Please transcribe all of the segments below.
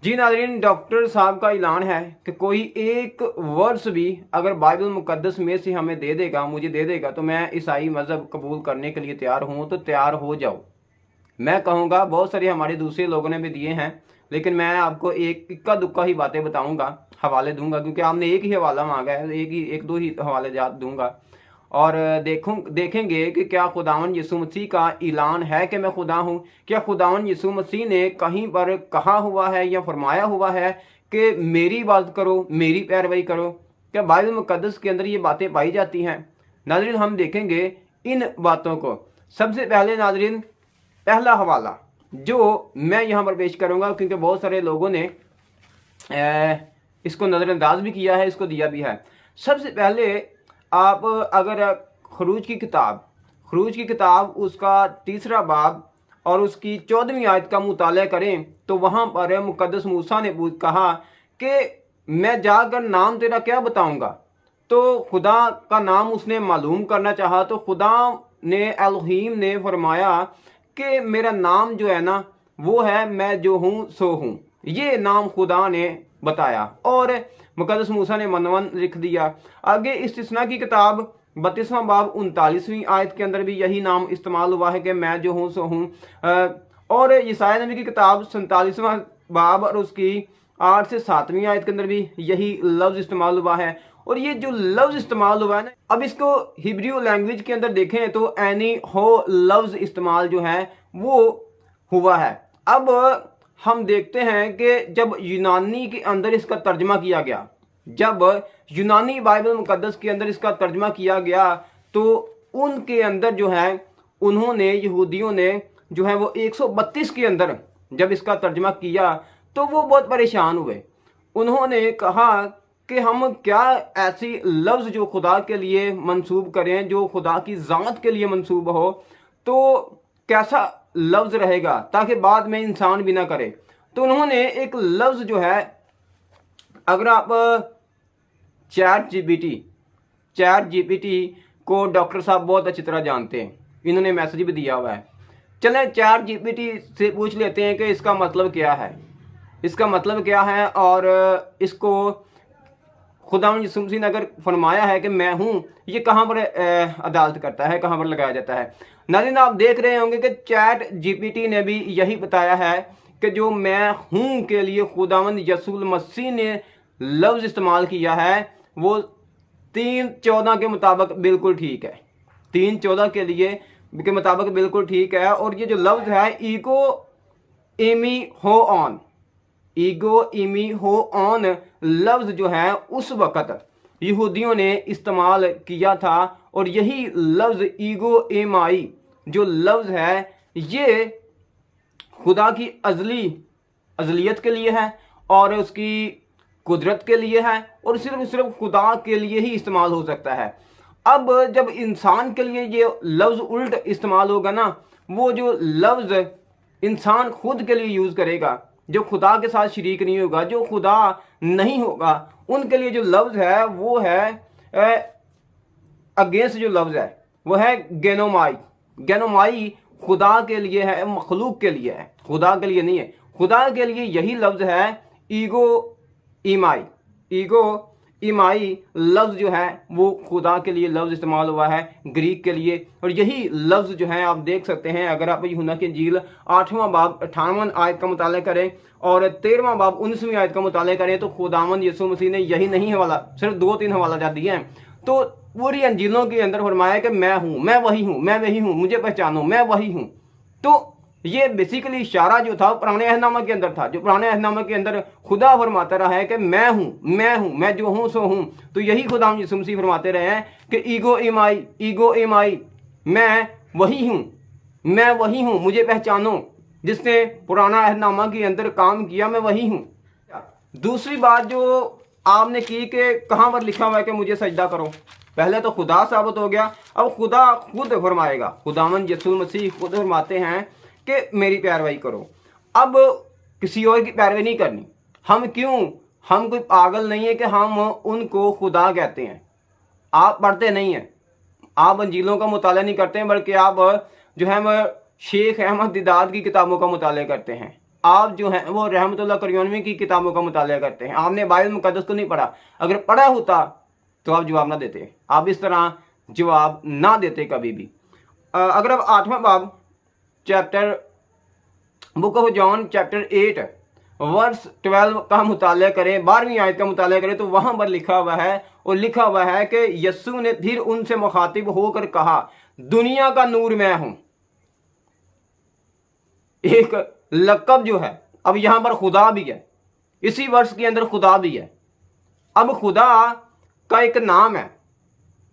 जी नाज़रीन, डॉक्टर साहब का ऐलान है कि कोई एक वर्स भी अगर बाइबल मुकद्दस में से हमें दे देगा, मुझे दे देगा, तो मैं ईसाई मज़हब कबूल करने के लिए तैयार हूँ। तो तैयार हो जाओ। मैं कहूँगा, बहुत सारे हमारे दूसरे लोगों ने भी दिए हैं, लेकिन मैं आपको एक इक्का दुक्का ही बातें बताऊँगा, हवाले दूंगा, क्योंकि आपने एक ही हवाला मांगा है, एक दो ही हवाले जात दूंगा। और देखेंगे कि क्या खुदावन यीशु मसीह का ऐलान है कि मैं खुदा हूँ। क्या खुदावन यीशु मसीह ने कहीं पर कहा हुआ है या फरमाया हुआ है कि मेरी बात करो, मेरी पैरवाई करो। क्या बाइबल मुकद्दस के अंदर ये बातें पाई जाती हैं? नाज़रीन, हम देखेंगे इन बातों को। सबसे पहले नाज़रीन, पहला हवाला जो मैं यहाँ पर पेश करूँगा, क्योंकि बहुत सारे लोगों ने इसको नज़रअंदाज भी किया है, इसको दिया भी है। सबसे पहले आप अगर खरूज की किताब उसका 3 बाब और उसकी 14वीं आयत का मुताला करें, तो वहाँ पर मुकद्दस मूसा ने कहा कि मैं जाकर नाम तेरा क्या बताऊँगा। तो खुदा का नाम उसने मालूम करना चाहा, तो खुदा ने एलोहीम ने फरमाया कि मेरा नाम जो है ना, वो है मैं जो हूँ सो हूँ। ये नाम खुदा ने बताया और मुकद्दस मूसा ने मनवन लिख दिया। आगे इस्तिस्ना की किताब 32वां बाब 39वीं आयत के अंदर भी यही नाम इस्तेमाल हुआ है कि मैं जो हूँ सो हूँ। और यसाया नबी की किताब 47वां बाब और उसकी 8 से 7वीं आयत के अंदर भी यही लफ्ज़ इस्तेमाल हुआ है। और ये जो लफ्ज़ इस्तेमाल हुआ है ना, अब इसको हिब्रू लैंग्वेज के अंदर देखें तो एनी हो लफ्ज़ इस्तेमाल जो है वो हुआ है। अब हम देखते हैं कि जब यूनानी के अंदर इसका तर्जमा किया गया, जब यूनानी बाइबल मुकद्दस के अंदर इसका तर्जमा किया गया, तो उनके अंदर जो है उन्होंने यहूदियों ने जो है वो 132 के अंदर जब इसका तर्जमा किया तो वो बहुत परेशान हुए। उन्होंने कहा कि हम क्या ऐसी लफ्ज़ जो खुदा के लिए मंसूब करें, जो खुदा की ज़ात के लिए मंसूब हो, तो कैसा लफ्ज़ रहेगा ताकि बाद में इंसान भी ना करे। तो उन्होंने एक लफ्ज़ जो है, अगर आप चैट जीपीटी को डॉक्टर साहब बहुत अच्छी तरह जानते हैं, इन्होंने मैसेज भी दिया हुआ है। चलें चैट जीपीटी से पूछ लेते हैं कि इसका मतलब क्या है, इसका मतलब क्या है, और इसको खुदावंद यीशु मसीह ने अगर फरमाया है कि मैं हूँ, ये कहाँ पर अदालत करता है, कहाँ पर लगाया जाता है। नाज़रीन, आप देख रहे होंगे कि चैट जीपीटी ने भी यही बताया है कि जो मैं हूँ के लिए खुदावंद यीशु मसीह ने लफ्ज़ इस्तेमाल किया है वो 3:14 के मुताबिक बिल्कुल ठीक है। 3:14 के मुताबिक बिल्कुल ठीक है। और ये जो लफ्ज़ है ईगो एमी हो ऑन लफ्ज़ जो है उस वक़्त यहूदियों ने इस्तेमाल किया था। और यही लफ्ज़ ईगो एमाई जो लफ्ज़ है ये खुदा की अज़लियत के लिए है और उसकी कुदरत के लिए है, और सिर्फ खुदा के लिए ही इस्तेमाल हो सकता है। अब जब इंसान के लिए ये लफ्ज़ उल्ट इस्तेमाल होगा ना, वो जो लफ्ज़ इंसान खुद के लिए यूज़ करेगा, जो खुदा के साथ शरीक नहीं होगा, जो खुदा नहीं होगा, उनके लिए जो लफ्ज़ है वो है अगेंस्ट जो लफ्ज़ है वो है गेनोमाई खुदा के लिए है, मखलूक के लिए है, खुदा के लिए नहीं है। खुदा के लिए यही लफ्ज़ है ईगो इमाई लफ्ज़ जो है वो खुदा के लिए लफ्ज़ इस्तेमाल हुआ है ग्रीक के लिए। और यही लफ्ज़ जो है आप देख सकते हैं, अगर आप यूहन्ना की इंजील 8वां बाब 58 आयत का मुताला करें और 13वां बाब 19वीं आयत का मुताला करें, तो खुदावंद यीशु मसीह ने यही नहीं हवाला, सिर्फ 2-3 हवाला जात दिए हैं। तो पूरी अंजीलों के अंदर फरमाया कि मैं हूँ, मैं वही हूँ, मुझे पहचानो, मैं वही हूँ। तो ये बेसिकली इशारा जो था पुराने अहदनामा के अंदर था, जो पुराने अहदनामा के अंदर खुदा फरमाता रहा है कि मैं हूँ, मैं जो हूँ सो हूँ। तो यही खुदा यीशु मसीह फरमाते रहे हैं कि ईगो एमाई मैं वही हूँ, मुझे पहचानो। जिसने पुराना अहदनामा के अंदर काम किया, मैं वही हूँ। दूसरी बात जो आपने की कि कहाँ पर लिखा हुआ है कि मुझे सजदा करो, पहले तो खुदा साबित हो गया, अब खुदा खुद फरमाएगा। खुदावंद यीशु मसीह खुद फरमाते हैं कि मेरी पैरवाई करो। अब किसी और की पैरवाई नहीं करनी। हम कोई पागल नहीं है कि हम उनको खुदा कहते हैं। आप पढ़ते नहीं हैं, आप अंजीलों का मुताला नहीं करते हैं, बल्कि आप जो है शेख अहमद दिदाद की किताबों का मुताला करते हैं। आप जो हैं वो रहमतुल्लाह करियनवी की किताबों का मुताला करते हैं, आपने बाइबल मुकद्दस को नहीं पढ़ा। अगर पढ़ा होता तो आप जवाब ना देते, आप इस तरह जवाब ना देते कभी भी। अगर आप 8वां बाब chapter book of John chapter 8 verse 12 का मुताला करें, 12वीं आयत का मुताला करें, तो वहां पर लिखा हुआ है, और लिखा हुआ है कि यस्सु ने फिर उनसे मुखातिब होकर कहा, दुनिया का नूर मैं हूं। एक लक़ब जो है, अब यहां पर खुदा भी है, इसी वर्ष के अंदर खुदा भी है। अब खुदा का एक नाम है,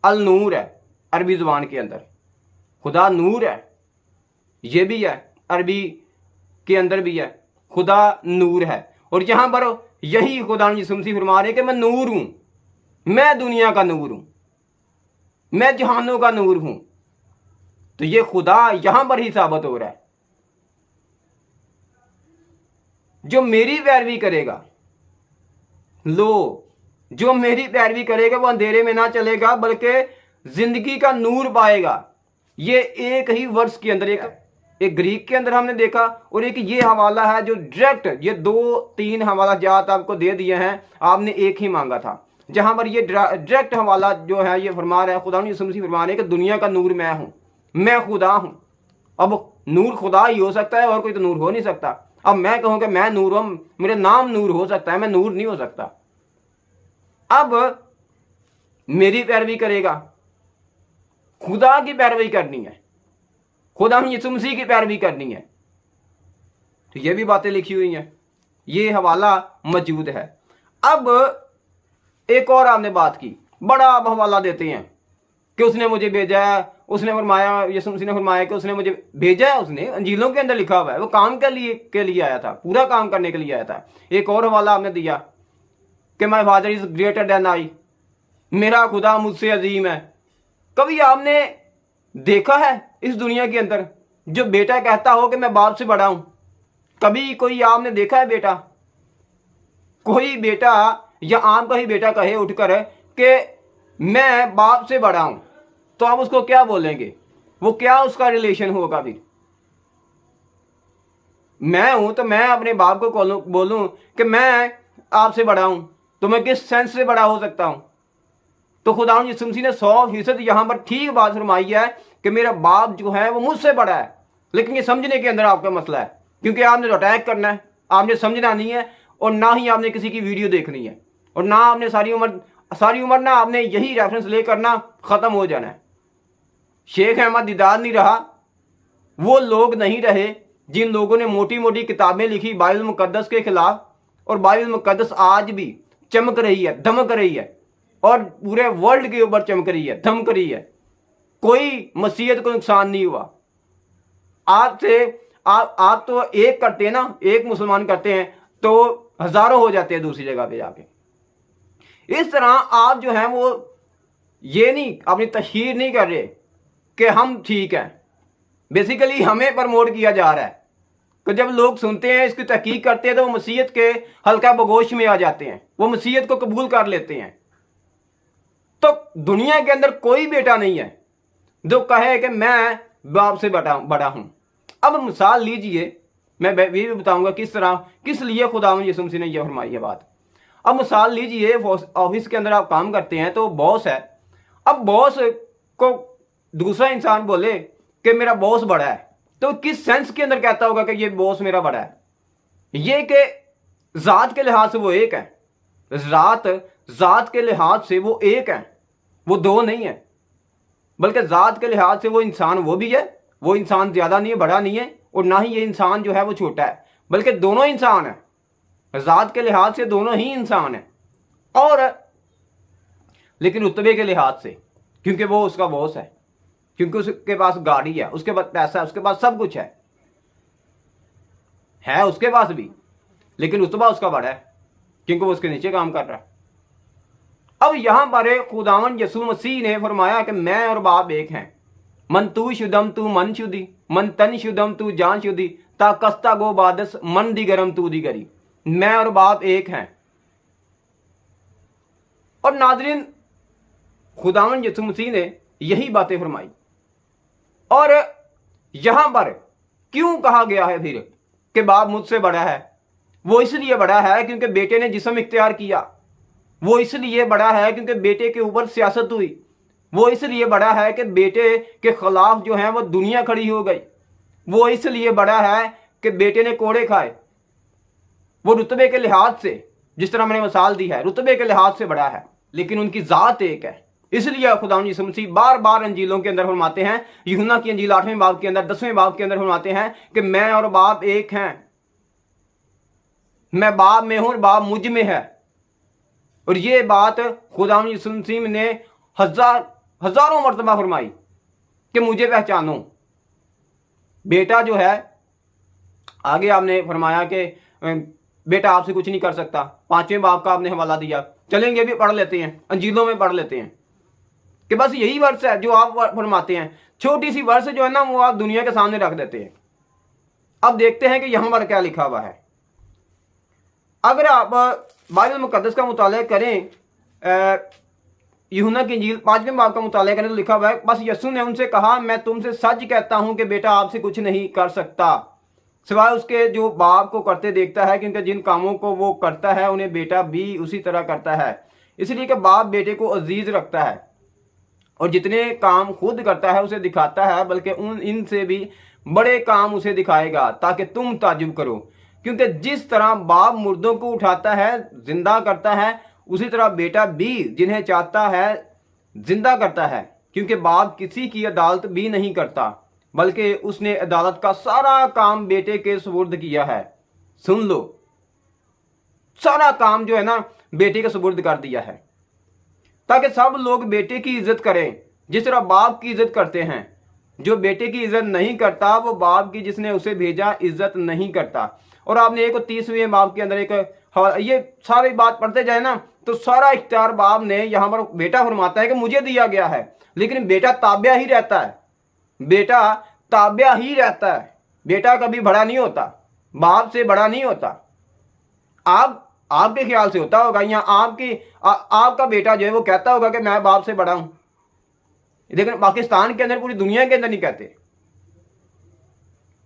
अल नूर है अरबी जुबान के अंदर, खुदा नूर है, ये भी है अरबी के अंदर भी है, खुदा नूर है। और यहां पर यही खुदा यीशु मसीह फरमा रहे कि मैं नूर हूं, मैं दुनिया का नूर हूं, मैं जहानों का नूर हूं। तो ये खुदा यहां पर ही साबित हो रहा है। जो मेरी पैरवी करेगा, लो जो मेरी पैरवी करेगा वो अंधेरे में ना चलेगा बल्कि जिंदगी का नूर पाएगा। ये एक ही वर्ष के अंदर एक ग्रीक के अंदर हमने देखा, और एक ये हवाला है जो डायरेक्ट, ये 2-3 हवाला जात आपको दे दिए हैं, आपने एक ही मांगा था, जहां पर ये डायरेक्ट हवाला जो है ये फरमा रहा है, खुदा यीशु मसीह फरमा रहे हैं कि दुनिया का नूर मैं हूं, मैं खुदा हूं। अब नूर खुदा ही हो सकता है, और कोई तो नूर हो नहीं सकता। अब मैं कहूं कि मैं नूर हूं, मेरा नाम नूर हो सकता है, मैं नूर नहीं हो सकता। अब मेरी पैरवी करेगा, खुदा की पैरवी करनी है, खुदा यीशु मसीह की पैरवी करनी है। तो ये भी बातें लिखी हुई हैं, ये हवाला मौजूद है। अब एक और आपने बात की, बड़ा आप हवाला देते हैं कि उसने मुझे भेजा है, उसने फरमाया, यीशु मसीह ने फरमाया कि उसने मुझे भेजा है, उसने अंजीलों के अंदर लिखा हुआ है, वो काम के लिए आया था, पूरा काम करने के लिए आया था। एक और हवाला आपने दिया कि my father is greater than I, मेरा खुदा मुझसे अजीम है। कभी आपने देखा है इस दुनिया के अंदर जो बेटा कहता हो कि मैं बाप से बड़ा हूं? कभी कोई आपने देखा है बेटा, कोई बेटा या आपका ही बेटा कहे उठकर कि मैं बाप से बड़ा हूं, तो आप उसको क्या बोलेंगे? वो क्या उसका रिलेशन होगा? फिर मैं हूं तो मैं अपने बाप को बोलूं कि मैं आपसे बड़ा हूं, तो मैं किस सेंस से बड़ा हो सकता हूं? तो खुदा यीशु मसीह ने 100% यहां पर ठीक बात फरमाई है कि मेरा बाप जो है वो मुझसे बड़ा है। लेकिन ये समझने के अंदर आपका मसला है, क्योंकि आपने तो अटैक करना है, आपने समझना नहीं है, और ना ही आपने किसी की वीडियो देखनी है, और ना आपने सारी उम्र ना आपने यही रेफरेंस ले करना, खत्म हो जाना है। शेख अहमद दीदार नहीं रहा, वो लोग नहीं रहे जिन लोगों ने मोटी मोटी किताबें लिखी बाइबल मुकद्दस के खिलाफ, और बाइबल मुकद्दस आज भी चमक रही है, दमक रही है, और पूरे वर्ल्ड के ऊपर चमक रही है, धमक रही है। कोई मसीहत को नुकसान नहीं हुआ। आप तो एक करते हैं ना, एक मुसलमान करते हैं तो हजारों हो जाते हैं दूसरी जगह पे जाके। इस तरह आप जो है वो ये नहीं, अपनी तशहीर नहीं कर रहे कि हम ठीक हैं। बेसिकली हमें प्रमोट किया जा रहा है कि जब लोग सुनते हैं, इसकी तहकीक करते हैं, तो वो मसीहत के हल्का बगोश में आ जाते हैं, वो मसीहत को कबूल कर लेते हैं। तो दुनिया के अंदर कोई बेटा नहीं है जो कहे कि मैं बाप से बड़ा हूं। अब मिसाल लीजिए, मैं ये भी बताऊंगा किस लिए खुदा यीशु मसीह ने यह फरमाई है बात। अब मिसाल लीजिए, ऑफिस के अंदर आप काम करते हैं, तो बॉस है। अब बॉस को दूसरा इंसान बोले कि मेरा बॉस बड़ा है, तो किस सेंस के अंदर कहता होगा कि ये बॉस मेरा बड़ा है? ये कि जात के लिहाज से वो एक है, जात के लिहाज से वो एक है, वो दो नहीं है, बल्कि जात के लिहाज से वो इंसान वो भी है, वो इंसान ज्यादा नहीं है, बड़ा नहीं है, और ना ही ये इंसान जो है वो छोटा है, बल्कि दोनों इंसान है। जात के लिहाज से दोनों ही इंसान है, और लेकिन रुतबे के लिहाज से, क्योंकि वो उसका बॉस है, क्योंकि उसके पास गाड़ी है, उसके पास पैसा है, उसके पास सब कुछ है उसके पास भी, लेकिन रुतबा उसका बड़ा है क्योंकि वो उसके नीचे काम कर रहा है। अब यहां पर खुदावन यीशु मसीह ने फरमाया कि मैं और बाप एक हैं। मन तू शुद्धम तू मन शुद्धि, मन तन शुद्धम तू जान शुद्धि, ता कस्ता गो बादस मन दी गरम तू दी गरी। मैं और बाप एक हैं। और नाज़रीन, खुदावन यीशु मसीह ने यही बातें फरमाई। और यहां पर क्यों कहा गया है फिर कि बाप मुझसे बड़ा है। वो इसलिए बड़ा है क्योंकि बेटे ने जिस्म इख्तियार किया। वो इसलिए बड़ा है क्योंकि बेटे के ऊपर सियासत हुई। वो इसलिए बड़ा है कि बेटे के खिलाफ जो है वो दुनिया खड़ी हो गई। वो इसलिए बड़ा है कि बेटे ने कोड़े खाए। वो रुतबे के लिहाज से, जिस तरह मैंने मिसाल दी है, रुतबे के लिहाज से बड़ा है, लेकिन उनकी ज़ात एक है। इसलिए खुदावंद यीशु मसीह बार बार अंजीलों के अंदर फरमाते हैं, यूहन्ना की अंजील 8वें बाब के अंदर 10वें बाब के अंदर फरमाते हैं कि मैं और बाप एक हैं। मैं बाप में हूं और बाप मुझ में है। और ये बात खुदावंद यीशु मसीह ने हजारों मरतबा फरमाई कि मुझे पहचानो। बेटा जो है, आगे आपने फरमाया कि बेटा आपसे कुछ नहीं कर सकता। 5वें बाब का आपने हवाला दिया। चलेंगे भी पढ़ लेते हैं, अंजीलों में पढ़ लेते हैं कि बस यही वर्ष है जो आप फरमाते हैं। छोटी सी वर्ष जो है ना, वो आप दुनिया के सामने रख देते हैं। अब देखते हैं कि यहां पर क्या लिखा हुआ है। अगर आप बाइबल मुकद्दस का मुताला करें, यूहन्ना की इंजील 5वें बाब का मुताला करें तो लिखा हुआ है, बस यीशु ने उनसे कहा, मैं तुमसे सच कहता हूं कि बेटा आपसे कुछ नहीं कर सकता सिवाय उसके जो बाप को करते देखता है, क्योंकि जिन कामों को वो करता है उन्हें बेटा भी उसी तरह करता है। इसलिए कि बाप बेटे को अजीज रखता है और जितने काम खुद करता है उसे दिखाता है, बल्कि इनसे भी बड़े काम उसे दिखाएगा ताकि तुम ताजुब करो। क्योंकि जिस तरह बाप मुर्दों को उठाता है, जिंदा करता है, उसी तरह बेटा भी जिन्हें चाहता है जिंदा करता है। क्योंकि बाप किसी की अदालत भी नहीं करता, बल्कि उसने अदालत का सारा काम बेटे के सुपुर्द किया है। सुन लो, सारा काम जो है ना बेटे के सुपुर्द कर दिया है, ताकि सब लोग बेटे की इज्जत करें जिस तरह बाप की इज्जत करते हैं। जो बेटे की इज्जत नहीं करता वो बाप की जिसने उसे भेजा इज्जत नहीं करता। और आपने 31वें बाब के अंदर ये सारी बात पढ़ते जाए ना तो सारा इख्तियार बाप ने यहां पर बेटा फरमाता है कि मुझे दिया गया है, लेकिन बेटा ताबिया ही रहता है। बेटा ताबिया ही रहता है। बेटा कभी बड़ा नहीं होता, बाप से बड़ा नहीं होता। आपके ख्याल से होता होगा, या आपका बेटा जो है वो कहता होगा कि मैं बाप से बड़ा हूं, लेकिन पाकिस्तान के अंदर, पूरी दुनिया के अंदर नहीं कहते।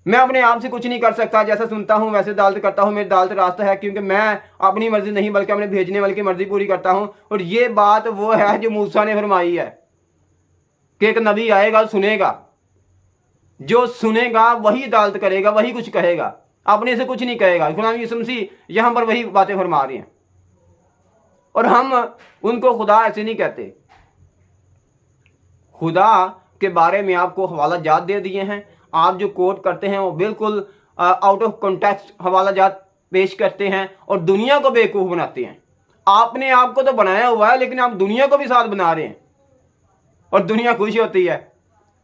मैं अपने आप से कुछ नहीं कर सकता, जैसा सुनता हूं वैसे अदालत करता हूं, मेरी अदालत रास्ता है, क्योंकि मैं अपनी मर्जी नहीं बल्कि अपने भेजने वाले की मर्जी पूरी करता हूं। और ये बात वो है जो मूसा ने फरमाई है कि एक नबी आएगा, सुनेगा, जो सुनेगा वही अदालत करेगा, वही कुछ कहेगा, अपने से कुछ नहीं कहेगा। खुदावंद यीशु मसीह यहां पर वही बातें फरमा रहे हैं और हम उनको खुदा ऐसे नहीं कहते। खुदा के बारे में आपको हवाला जात दे दिए हैं। आप जो कोट करते हैं वो बिल्कुल आउट ऑफ कॉन्टेक्स्ट हवाला जात पेश करते हैं और दुनिया को बेवकूफ बनाते हैं। आपने आपको तो बनाया हुआ है, लेकिन आप दुनिया को भी साथ बना रहे हैं और दुनिया खुश होती है।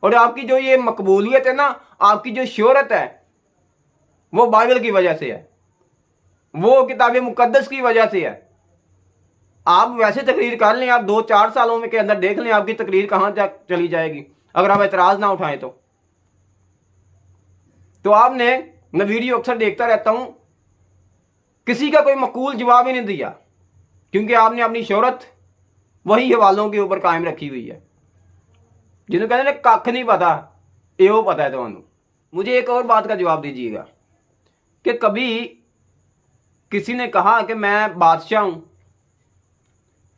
और आपकी जो ये मकबूलियत है ना, आपकी जो शोहरत है, वो बाइबल की वजह से है, वो किताब मुकद्दस की वजह से है। आप वैसे तकरीर कर लें, आप 2-4 सालों में के अंदर देख लें आपकी तकरीर कहां तक चली जाएगी, अगर आप एतराज ना उठाएं तो आपने, मैं वीडियो अक्सर देखता रहता हूं, किसी का कोई मकूल जवाब ही नहीं दिया, क्योंकि आपने अपनी शोहरत वही हवालों के ऊपर कायम रखी हुई है। जिन्होंने कहते हैं कख नहीं पता, यो पता है तो। मुझे एक और बात का जवाब दीजिएगा कि कभी किसी ने कहा कि मैं बादशाह हूं,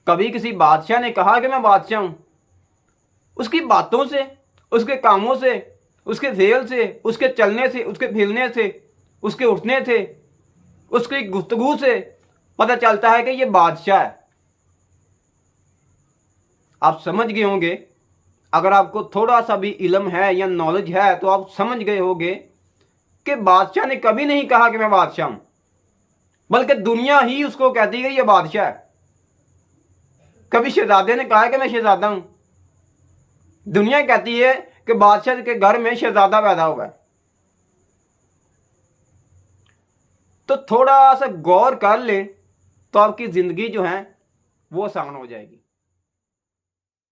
कभी किसी बादशाह ने कहा कि मैं बादशाह हूं, उसकी बातों से, उसके कामों से, उसके फेल से, उसके चलने से, उसके फिरने से, उसके उठने से, उसकी गुफ्तगू से पता चलता है कि ये बादशाह है। आप समझ गए होंगे, अगर आपको थोड़ा सा भी इल्म है या नॉलेज है तो आप समझ गए होंगे कि बादशाह ने कभी नहीं कहा कि मैं बादशाह हूं, बल्कि दुनिया ही उसको कहती है ये बादशाह है। कभी शहजादे ने कहा कि मैं शहजादा हूं, दुनिया कहती है कि बादशाह के घर में शहजादा पैदा हुआ है। तो थोड़ा सा गौर कर लें तो आपकी जिंदगी जो है वो आसान हो जाएगी।